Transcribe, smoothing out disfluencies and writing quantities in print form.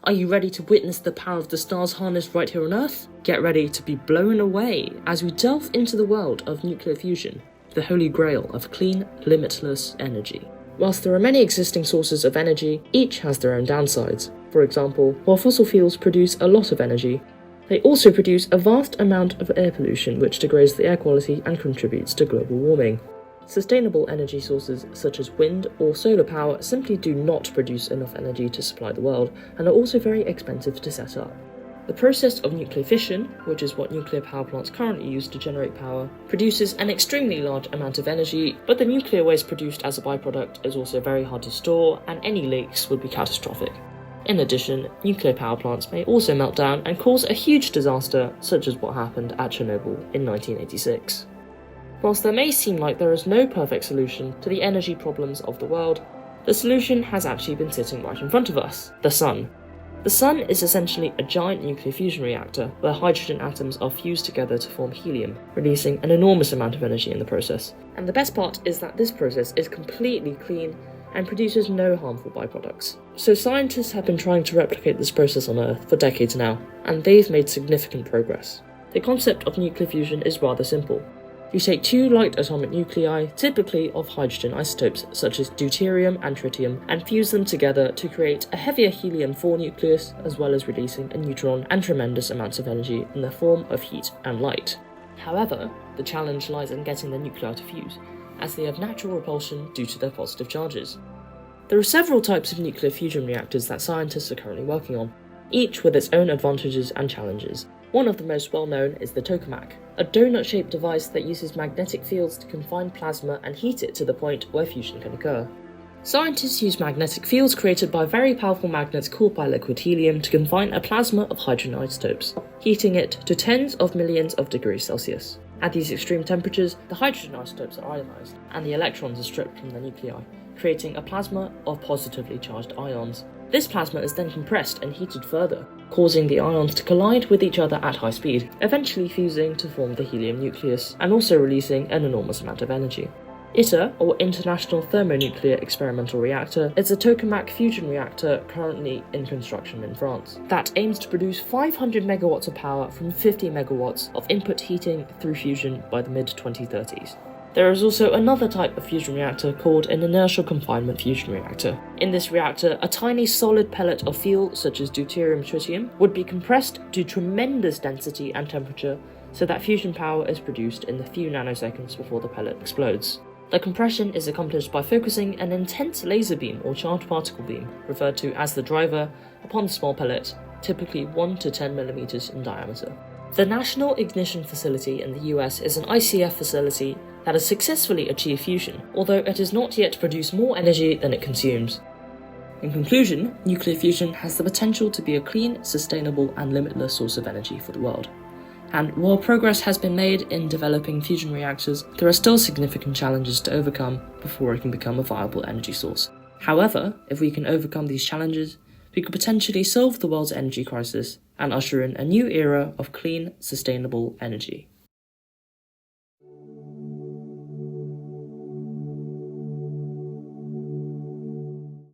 Are you ready to witness the power of the stars harnessed right here on Earth? Get ready to be blown away as we delve into the world of nuclear fusion, the holy grail of clean, limitless energy. Whilst there are many existing sources of energy, each has their own downsides. For example, while fossil fuels produce a lot of energy, they also produce a vast amount of air pollution which degrades the air quality and contributes to global warming. Sustainable energy sources such as wind or solar power simply do not produce enough energy to supply the world and are also very expensive to set up. The process of nuclear fission, which is what nuclear power plants currently use to generate power, produces an extremely large amount of energy, but the nuclear waste produced as a byproduct is also very hard to store, and any leaks would be catastrophic. In addition, nuclear power plants may also melt down and cause a huge disaster, such as what happened at Chernobyl in 1986. Whilst there may seem like there is no perfect solution to the energy problems of the world, the solution has actually been sitting right in front of us: the Sun. The Sun is essentially a giant nuclear fusion reactor where hydrogen atoms are fused together to form helium, releasing an enormous amount of energy in the process. And the best part is that this process is completely clean and produces no harmful byproducts. So scientists have been trying to replicate this process on Earth for decades now, and they've made significant progress. The concept of nuclear fusion is rather simple. You take two light atomic nuclei, typically of hydrogen isotopes such as deuterium and tritium, and fuse them together to create a heavier helium-4 nucleus, as well as releasing a neutron and tremendous amounts of energy in the form of heat and light. However, the challenge lies in getting the nuclei to fuse, as they have natural repulsion due to their positive charges. There are several types of nuclear fusion reactors that scientists are currently working on, each with its own advantages and challenges. One of the most well-known is the tokamak, a donut-shaped device that uses magnetic fields to confine plasma and heat it to the point where fusion can occur. Scientists use magnetic fields created by very powerful magnets cooled by liquid helium to confine a plasma of hydrogen isotopes, heating it to tens of millions of degrees Celsius. At these extreme temperatures, the hydrogen isotopes are ionized, and the electrons are stripped from the nuclei, creating a plasma of positively charged ions. This plasma is then compressed and heated further, causing the ions to collide with each other at high speed, eventually fusing to form the helium nucleus, and also releasing an enormous amount of energy. ITER, or International Thermonuclear Experimental Reactor, is a tokamak fusion reactor currently in construction in France that aims to produce 500 megawatts of power from 50 megawatts of input heating through fusion by the mid-2030s. There is also another type of fusion reactor called an inertial confinement fusion reactor. In this reactor, a tiny solid pellet of fuel, such as deuterium-tritium, would be compressed to tremendous density and temperature so that fusion power is produced in the few nanoseconds before the pellet explodes. The compression is accomplished by focusing an intense laser beam or charged particle beam, referred to as the driver, upon the small pellet, typically 1 to 10 millimeters in diameter. The National Ignition Facility in the US is an ICF facility that has successfully achieved fusion, although it has not yet produced more energy than it consumes. In conclusion, nuclear fusion has the potential to be a clean, sustainable, and limitless source of energy for the world. And while progress has been made in developing fusion reactors, there are still significant challenges to overcome before it can become a viable energy source. However, if we can overcome these challenges, we could potentially solve the world's energy crisis and usher in a new era of clean, sustainable energy.